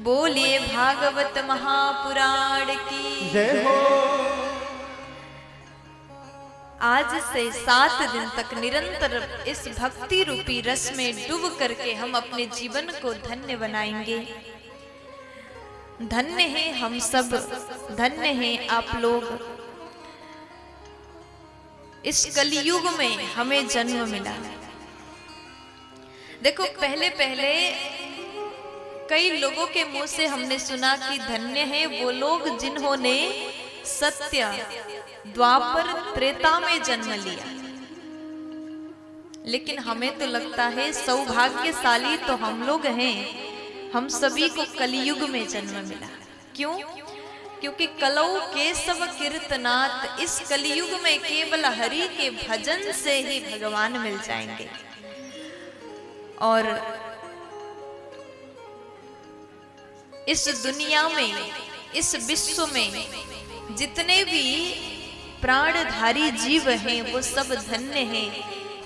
बोलिए भागवत महापुराण की जय हो। आज से 7 दिन तक निरंतर इस भक्ति रूपी रस में डूब करके हम अपने जीवन को धन्य बनाएंगे। धन्य हैं हम सब, धन्य हैं आप लोग। इस कलियुग में हमें जन्म मिला। देखो पहले पहले कई लोगों के मुंह से हमने सुना कि धन्य है वो लोग जिन्होंने सत्य द्वापर त्रेता में जन्म लिया, लेकिन हमें तो लगता है सौभाग्यशाली तो हम लोग हैं, हम सभी को कलियुग में जन्म मिला। क्यों? क्योंकि कलौ केशव कीर्तनात्, इस कलियुग में केवल हरि के भजन से ही भगवान मिल जाएंगे। और इस दुनिया में, इस विश्व में जितने भी प्राणधारी जीव हैं वो सब धन्य हैं,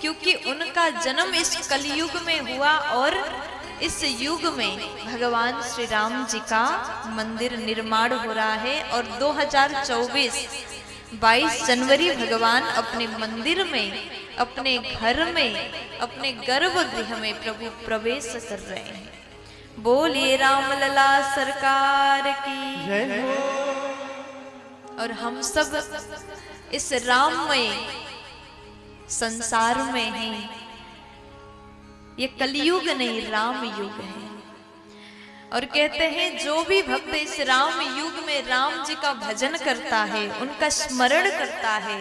क्योंकि उनका जन्म इस कलियुग में हुआ और इस युग में भगवान श्री राम जी का मंदिर निर्माण हो रहा है। और 2024 22 जनवरी भगवान अपने मंदिर में, अपने घर में, अपने गर्भगृह में प्रभु प्रवेश कर रहे हैं। बोलिए राम लला सरकार की जय हो। और हम सब इस राममय संसार में हैं। ये कलियुग नहीं, राम युग है। और कहते हैं जो भी भक्त इस राम युग में राम जी का भजन करता है, उनका स्मरण करता है,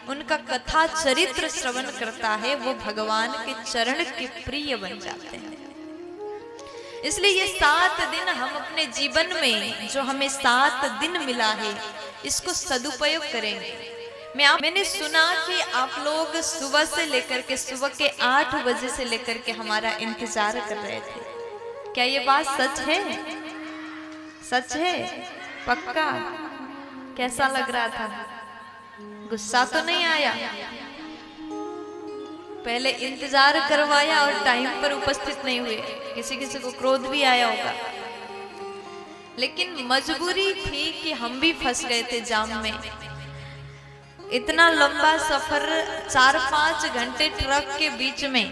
उनका कथा चरित्र श्रवण करता है, वो भगवान के चरण के प्रिय बन जाते हैं। इसलिए ये 7 दिन हम अपने जीवन में, जो हमें 7 दिन मिला है, इसको सदुपयोग करेंगे। मैंने सुना कि आप लोग सुबह से लेकर के, सुबह के 8 बजे से लेकर के हमारा इंतजार कर रहे थे। क्या ये बात सच है? सच है? पक्का? कैसा लग रहा था? गुस्सा तो नहीं आया? पहले इंतजार करवाया और टाइम पर उपस्थित नहीं हुए, किसी किसी को क्रोध भी आया होगा। लेकिन मजबूरी थी कि हम भी फंस गए थे जाम में। इतना लंबा सफर 4-5 घंटे ट्रक के बीच में।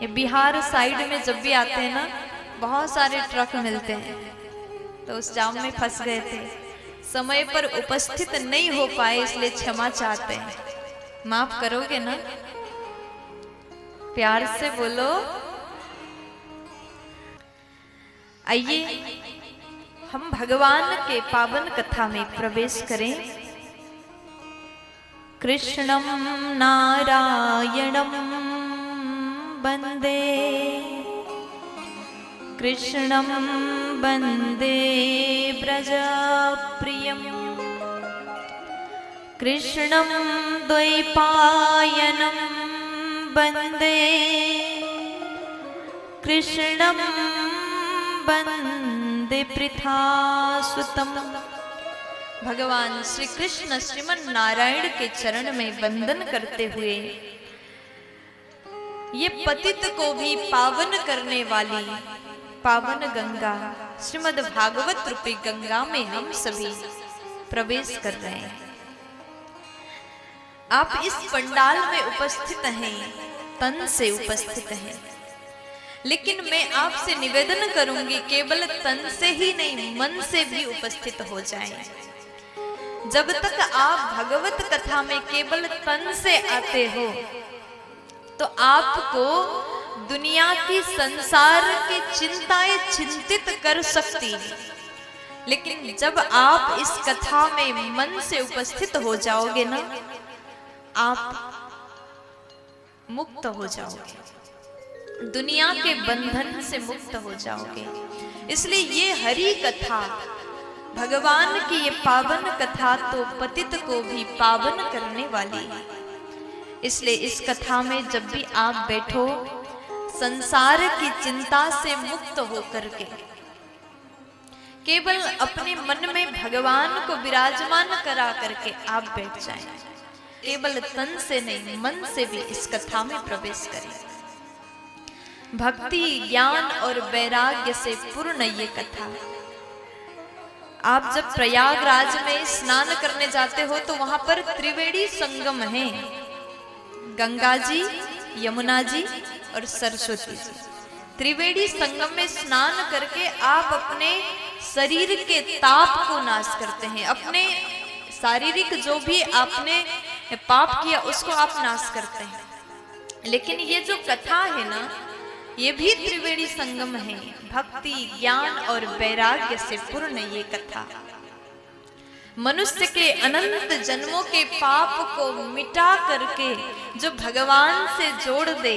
ये बिहार साइड में जब भी आते हैं ना, बहुत सारे ट्रक मिलते हैं, तो उस जाम में फंस गए थे। समय पर उपस्थित नहीं हो पाए, इसलिए क्षमा चाहते हैं। माफ करोगे ना? प्यार से बोलो। आइए हम भगवान के पावन कथा में प्रवेश करें। कृष्णं नारायणं वन्दे, कृष्णं वन्दे व्रजप्रियं, कृष्णं द्वैपायनं वन्दे, कृष्णं वन्दे पृथासुतं। भगवान श्री कृष्ण श्रीमन नारायण के चरण में वंदन करते हुए, ये पतित को भी पावन करने वाली पावन गंगा श्रीमद् भागवत रूपी गंगा में हम सभी प्रवेश कर रहे हैं। आप इस पंडाल में उपस्थित हैं, तन से उपस्थित हैं, लेकिन मैं आपसे निवेदन करूंगी केवल तन से ही नहीं, मन से भी उपस्थित हो जाएं। जब तक आप भगवत कथा में केवल तन से आते हो तो आपको दुनिया की, संसार की चिंताएं चिंतित कर सकती हैं, लेकिन जब आप इस कथा में मन से उपस्थित हो जाओगे ना, आप मुक्त हो जाओगे, दुनिया के बंधन से मुक्त हो जाओगे। इसलिए ये हरि कथा, भगवान की ये पावन कथा तो पतित को भी पावन करने वाली है। इसलिए इस कथा में जब भी आप बैठो, संसार की चिंता से मुक्त होकर के केवल अपने मन में भगवान को विराजमान करा करके आप बैठ जाएं। केवल तन से नहीं, मन से भी इस कथा में प्रवेश करें। भक्ति, ज्ञान और वैराग्य से पूर्ण ये कथा। आप जब प्रयागराज में स्नान करने जाते हो तो वहां पर त्रिवेणी संगम है, गंगा जी, यमुना जी और सरस्वती जी। त्रिवेणी संगम में स्नान करके आप अपने शरीर के ताप को नाश करते हैं, अपने शारीरिक जो भी आपने पाप किया उसको आप नाश करते हैं। लेकिन ये जो कथा है ना, ये भी त्रिवेणी संगम है, भक्ति, ज्ञान और वैराग्य से पूर्ण ये कथा। मनुष्य के अनंत जन्मों के पाप को मिटा करके जो भगवान से जोड़ दे,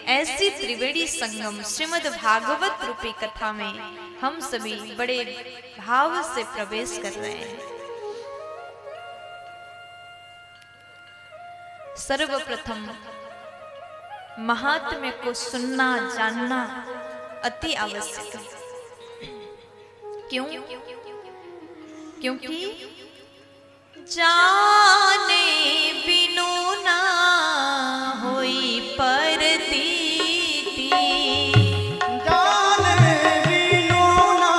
ऐसी त्रिवेणी संगम श्रीमद् भागवत रूपी कथा में हम सभी बड़े भाव से प्रवेश कर रहे हैं। सर्वप्रथम महात्म्य को सुनना, जानना अति आवश्यक है। क्यों? क्योंकि जाने बिनु ना होई परतीति, जाने बिनु ना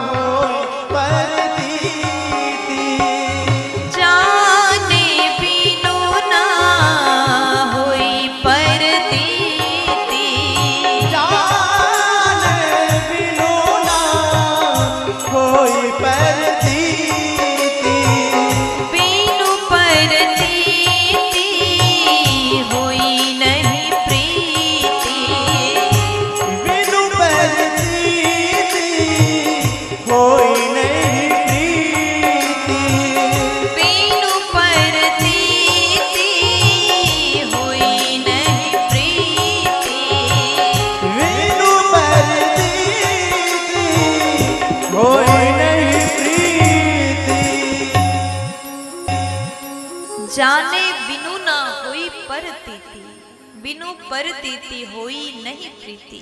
होई परतीति, जाने बिनु ना होई परतीति, जाने बिनु ना होई परतीति, बिनु परतीति होई नहीं प्रीति, बिनु परतीति होई नहीं प्रीति, बिनु परतीति होई नहीं प्रीति, बिनु परतीति होई नहीं प्रीति। जाने बिनु ना होई परतीति, बिनु परतीति होई नहीं प्रीति।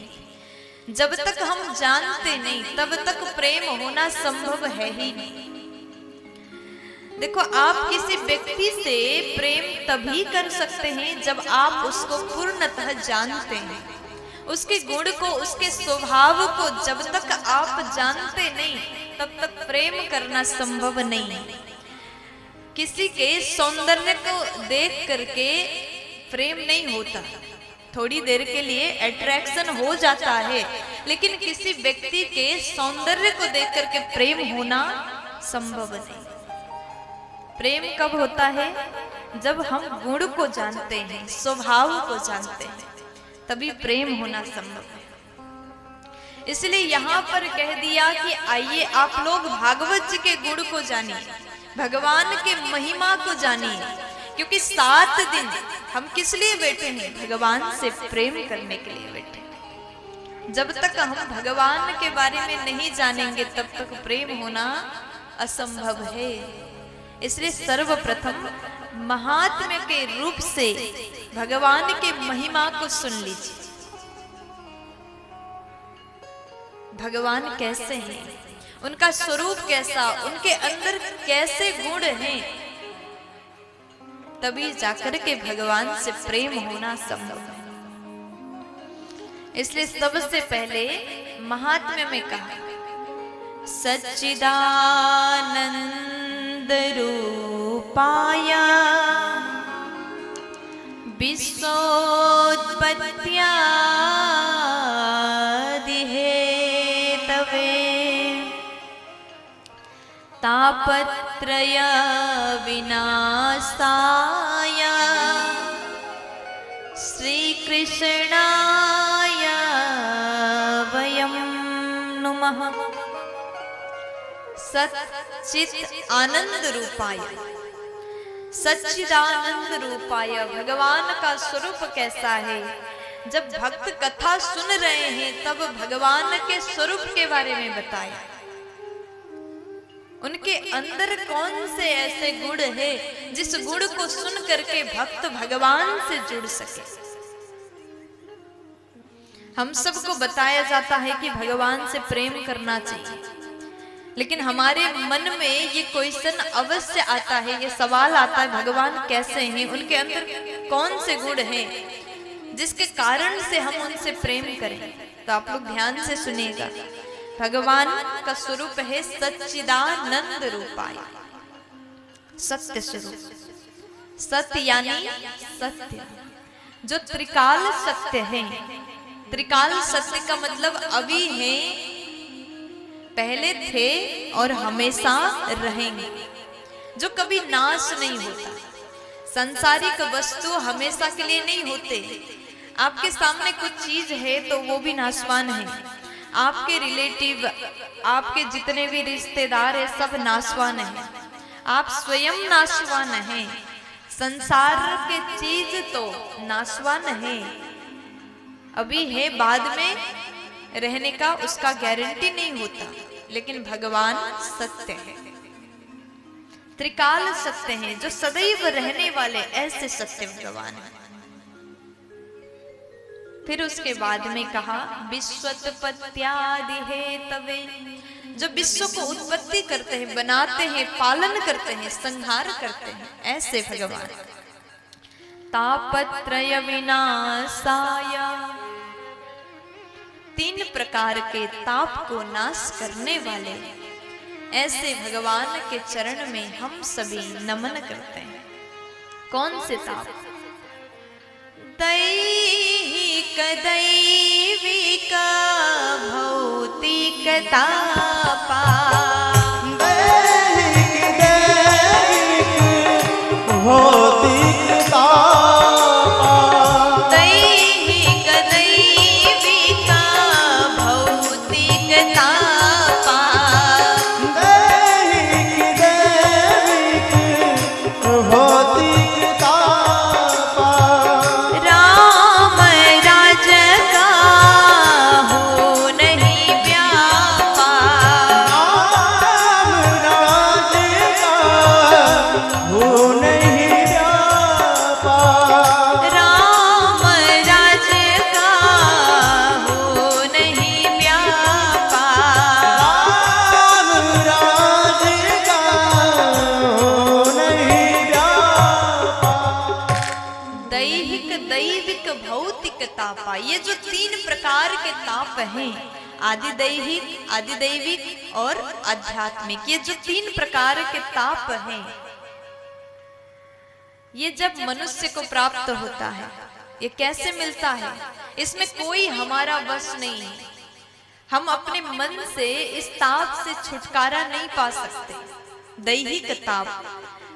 जब तक हम जानते नहीं तब तक प्रेम होना संभव है ही नहीं। देखो, आप किसी व्यक्ति से प्रेम तभी कर सकते हैं जब आप उसको पूर्णतः जानते हैं। उसके गुण को, उसके स्वभाव को जब तक आप जानते नहीं तब तक प्रेम करना संभव नहीं। किसी के सौंदर्य को देख करके प्रेम नहीं होता, थोड़ी देर के लिए अट्रैक्शन हो जाता है, लेकिन किसी व्यक्ति के सौंदर्य को देख करके प्रेम होना संभव नहीं। प्रेम कब होता है? जब हम गुण को जानते हैं, स्वभाव को जानते हैं, तभी प्रेम होना संभव है। इसलिए यहाँ पर कह दिया कि आइए आप लोग भागवत जी के गुण को जानिए, भगवान के महिमा को जानिए, क्योंकि 7 दिन हम किस लिए बैठे हैं? भगवान से प्रेम करने के लिए बैठे हैं। जब तक हम भगवान के बारे में नहीं जानेंगे तब तक प्रेम होना असंभव है। इसलिए सर्वप्रथम महात्म्य के रूप से भगवान के महिमा को सुन लीजिए। भगवान कैसे हैं, उनका स्वरूप कैसा, उनके अंदर कैसे गुण हैं, तभी जाकर के भगवान से प्रेम होना संभव है। इसलिए सबसे पहले महात्म्य में कहा, सच्चिदानंद रूपाय विश्वोत्पत्त्यादिहेतवे तापत्रय विनाशाय श्रीकृष्णाय वयं नुमः। सच्चित आनंद रूपाय, सच्चिदानंद रूपाय, भगवान का स्वरूप कैसा है? जब भक्त कथा सुन रहे हैं तब भगवान के स्वरूप के बारे में बताया। उनके अंदर कौन से ऐसे गुण है जिस गुण को सुन करके भक्त भगवान से जुड़ सके। हम सबको बताया जाता है कि भगवान से प्रेम करना चाहिए, लेकिन हमारे मन में ये क्वेश्चन अवश्य आता है, ये सवाल आता है, भगवान कैसे हैं, उनके अंदर कौन से गुण हैं? जिसके कारण से हम उनसे प्रेम करें। तो आप लोग ध्यान से सुनिएगा, भगवान का स्वरूप है सच्चिदानंद रूपाय, सत्य स्वरूप। सत्य यानी सत्य, जो त्रिकाल सत्य है। त्रिकाल सत्य का मतलब अभी है, पहले थे और हमेशा रहेंगे, जो कभी नाश नहीं होता। सांसारिक वस्तु हमेशा के लिए नहीं होते। आपके सामने कुछ चीज है तो वो भी नाशवान है, आपके रिलेटिव, आपके जितने भी रिश्तेदार है सब नाशवान है, आप स्वयं नाशवान हैं। संसार के चीज तो नाशवान है, अभी है, बाद में रहने का उसका गारंटी नहीं होता। लेकिन भगवान सत्य है, त्रिकाल सत्य हैं, जो सदैव रहने वाले, ऐसे सत्य भगवान है। फिर उसके बाद में कहा विश्वोत्पत्त्यादि है तवे, जो विश्व को उत्पत्ति करते हैं, बनाते हैं, पालन करते हैं, संहार करते हैं, ऐसे भगवान। तापत्रय विनाशाय, तीन प्रकार के ताप को नाश करने वाले ऐसे भगवान के चरण में हम सभी नमन करते हैं। कौन से ताप? दैहिक दैविक भौतिक तापा, दैहिक दैविक भौतिक तापा, दैहिक दैविक भौतिक तापा, दैहिक दैविक भौतिक तापा, राम राज का हो नहीं व्यापा, राम राज का हो नहीं व्यापा, राम राज का हो नहीं व्यापा, राम राज का हो नहीं व्यापा। दैहिक दैविक भौतिक तापा, ये जो तीन प्रकार के ताप हैं, आदि दैहिक, आदि दैविक और आध्यात्मिक, ये जो तीन प्रकार के ताप हैं, ये जब मनुष्य को प्राप्त होता है, ये कैसे मिलता है? इसमें कोई हमारा वश नहीं है। हम अपने मन से इस ताप से छुटकारा नहीं पा सकते। दैहिक ताप,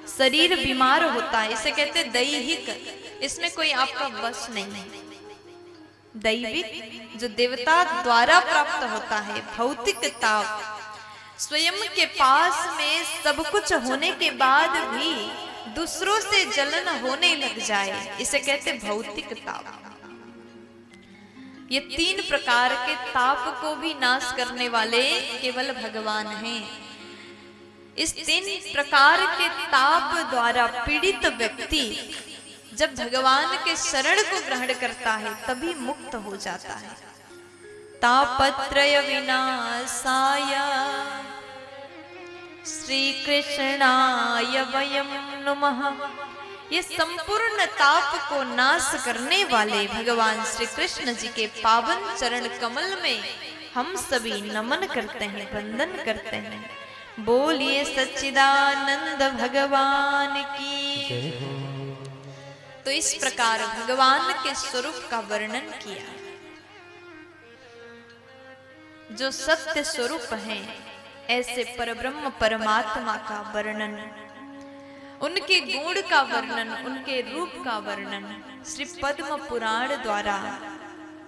शरीर बीमार होता है, इसे कहते हैं दैहिक, इसमें कोई आपका वश नहीं है। दैविक जो देवता द्वारा प्राप्त होता है। भौतिक ताप, स्वयं के पास में सब कुछ होने के बाद भी दूसरों से जलन होने लग जाए, इसे कहते भौतिक ताप। ये तीन प्रकार के ताप को भी नाश करने वाले केवल भगवान हैं। इस तीन प्रकार के ताप द्वारा पीड़ित व्यक्ति जब भगवान के शरण को ग्रहण करता है तभी मुक्त हो जाता है। तापत्रय विनाशाय श्री कृष्णाय वयं नमः। ये संपूर्ण ताप को नाश करने वाले भगवान श्री कृष्ण जी के पावन चरण कमल में हम सभी नमन करते हैं, वंदन करते हैं। बोलिए सच्चिदानंद भगवान की। तो इस प्रकार भगवान के स्वरूप का वर्णन किया। जो सत्य स्वरूप हैं, ऐसे परब्रह्म परमात्मा का वर्णन, उनके गुण का वर्णन, उनके रूप का वर्णन श्री पद्म पुराण द्वारा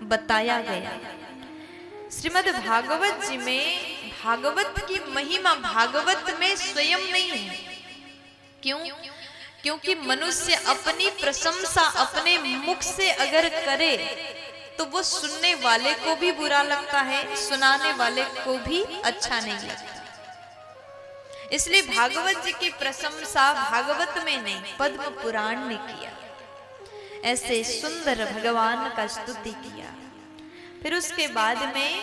बताया गया। श्रीमद् भागवत जी में भागवत की महिमा भागवत में स्वयं नहीं है। क्यों? क्योंकि मनुष्य अपनी प्रशंसा अपने मुख से अगर करे तो वो सुनने वाले को भी बुरा लगता है, सुनाने वाले को भी अच्छा नहीं लगता। इसलिए भागवत जी की प्रशंसा भागवत में नहीं, पद्म पुराण ने किया। ऐसे सुंदर भगवान का स्तुति किया। फिर उसके बाद में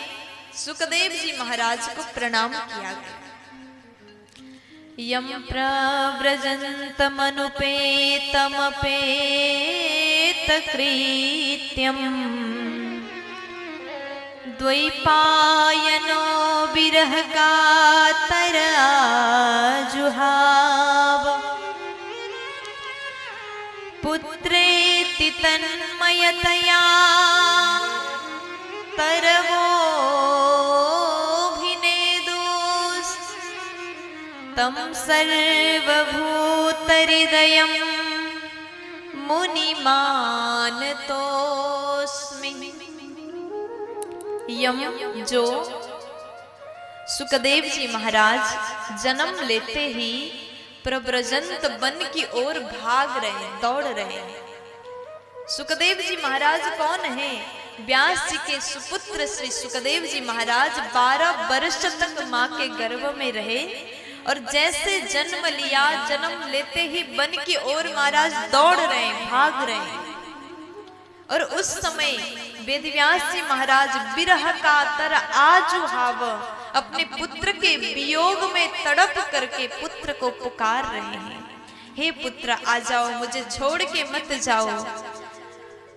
सुखदेव जी महाराज को प्रणाम किया गया। यम प्रव्रजन्तमनुपेतमपेत कृत्यम् द्वैपायनो विरह कातर आजुहाव पुत्रेति तन्मयतया तरवोऽभिनेदुस् तं सर्वभूतहृदयं मुनिमानतोऽस्मि। यम जो सुखदेव जी महाराज जन्म लेते ही प्रव्रजंत वन की ओर भाग रहे, दौड़ रहे हैं। सुखदेव जी महाराज कौन हैं? व्यास जी के सुपुत्र श्री सुखदेव जी महाराज 12 वर्ष तक मां के गर्भ में रहे और जैसे जन्म लिया, जन्म लेते ही वन की ओर महाराज दौड़ रहे हैं, भाग रहे हैं। और उस समय वेदव्यास जी महाराज विरह कातर आजुहाव अपने पुत्र के वियोग में तड़प करके पुत्र को पुकार रहे हैं, हे पुत्र आ जाओ, मुझे छोड़ के मत जाओ,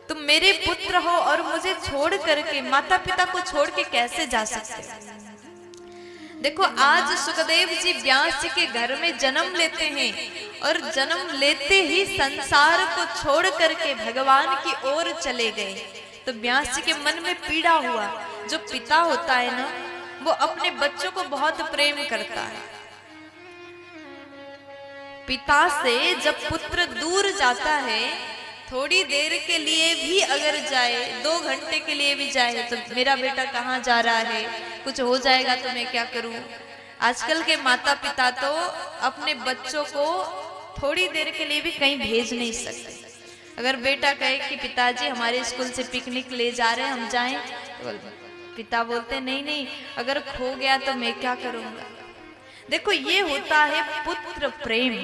तुम मेरे पुत्र हो और मुझे छोड़ करके, माता पिता को छोड़ के कैसे जा सकते। देखो आज सुखदेव जी व्यास जी के घर में जन्म लेते हैं और जन्म लेते ही संसार को छोड़ करके भगवान की ओर चले गए। तो व्यास जी के मन में पीड़ा हुआ। जो पिता होता है ना, वो अपने बच्चों को बहुत प्रेम करता है। पिता से जब पुत्र दूर जाता है, थोड़ी देर के लिए भी अगर जाए, 2 घंटे के लिए भी जाए, तो मेरा बेटा कहाँ जा रहा है, कुछ हो जाएगा तो मैं क्या करूं। आजकल के माता पिता तो अपने बच्चों को थोड़ी देर के लिए भी कहीं भेज नहीं सकते। अगर बेटा कहे कि पिताजी हमारे स्कूल से पिकनिक ले जा रहे हैं, हम जाएं, तो पिता बोलते नहीं नहीं, अगर खो गया तो मैं क्या करूंगा। देखो ये होता है पुत्र प्रेम।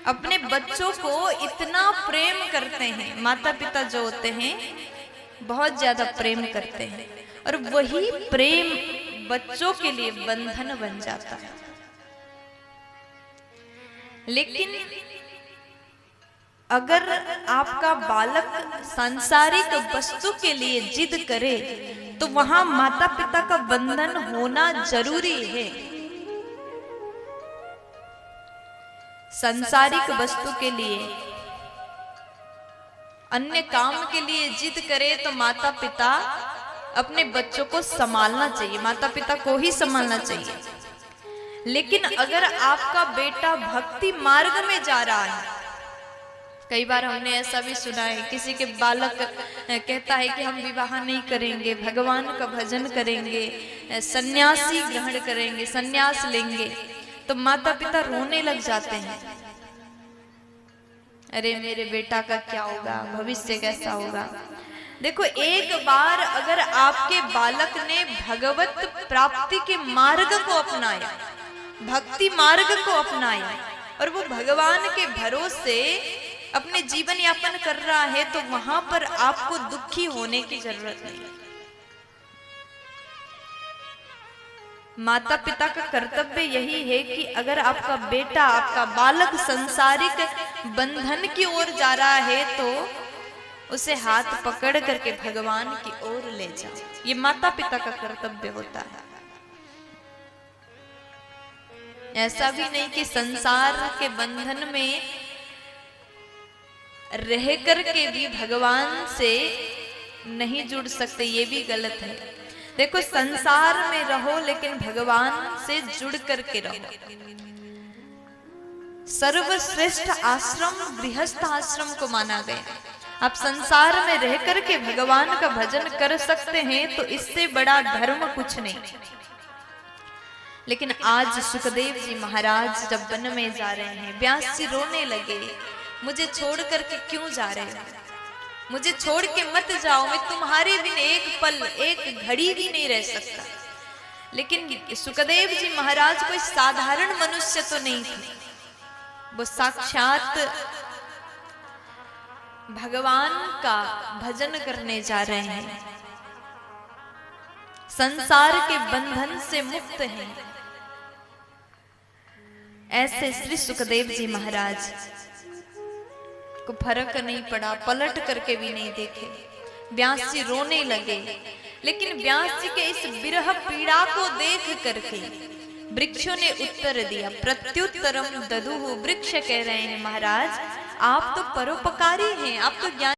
अपने बच्चों को इतना प्रेम करते हैं, माता पिता जो होते हैं बहुत ज्यादा प्रेम करते हैं, और वही प्रेम बच्चों के लिए बंधन बन जाता है। लेकिन अगर आपका बालक सांसारिक वस्तु के लिए जिद करे तो वहां माता पिता का बंधन होना जरूरी है। सांसारिक वस्तु के लिए, अन्य काम के लिए जिद करे तो माता पिता अपने बच्चों को संभालना चाहिए, माता पिता को ही संभालना चाहिए। लेकिन अगर आपका बेटा भक्ति मार्ग में जा रहा है, कई बार हमने ऐसा भी सुना है, किसी के बालक कहता है कि हम विवाह नहीं करेंगे, भगवान का भजन करेंगे, सन्यासी ग्रहण करेंगे, सन्यास लेंगे, तो माता पिता रोने लग जाते हैं, अरे मेरे बेटा का क्या होगा, भविष्य कैसा होगा। देखो एक बार अगर आपके बालक ने भगवत प्राप्ति के मार्ग को अपनाया, भक्ति मार्ग को अपनाया, और वो भगवान के भरोसे अपने जीवन यापन कर रहा है, तो वहां पर आपको दुखी होने की जरूरत नहीं। माता पिता का कर्तव्य यही है कि अगर आपका बेटा, आपका बालक संसारिक बंधन की ओर जा रहा है तो उसे हाथ पकड़ करके भगवान की ओर ले जाओ। ये माता पिता का कर्तव्य होता है। ऐसा भी नहीं कि संसार के बंधन में रह करके भी भगवान से नहीं जुड़ सकते, ये भी गलत है। देखो संसार में रहो लेकिन भगवान से जुड़ करके रहो। सर्वश्रेष्ठ आश्रम गृहस्थ आश्रम को माना गया। आप संसार में रह करके भगवान का भजन कर सकते हैं तो इससे बड़ा धर्म कुछ नहीं। लेकिन आज सुखदेव जी महाराज जब वन में जा रहे हैं, व्यास जी रोने लगे, मुझे छोड़ करके क्यों जा रहे हो, मुझे छोड़ के मत जाओ, मैं तुम्हारे बिन एक पल एक घड़ी भी नहीं रह सकता। लेकिन सुखदेव जी महाराज कोई साधारण मनुष्य तो नहीं थे, वो साक्षात भगवान का भजन करने जा रहे हैं, संसार के बंधन से मुक्त हैं। ऐसे श्री सुखदेव जी महाराज को फर्क नहीं पड़ा, पलट करके भी नहीं देखे। व्यास जी रोने लगे, लेकिन व्यास जी के इस विरह पीड़ा को देख करके वृक्षों ने उत्तर दिया। प्रत्युत्तरम ददुहु, वृक्ष कह रहे हैं महाराज आप तो परोपकारी हैं, आप तो ज्ञान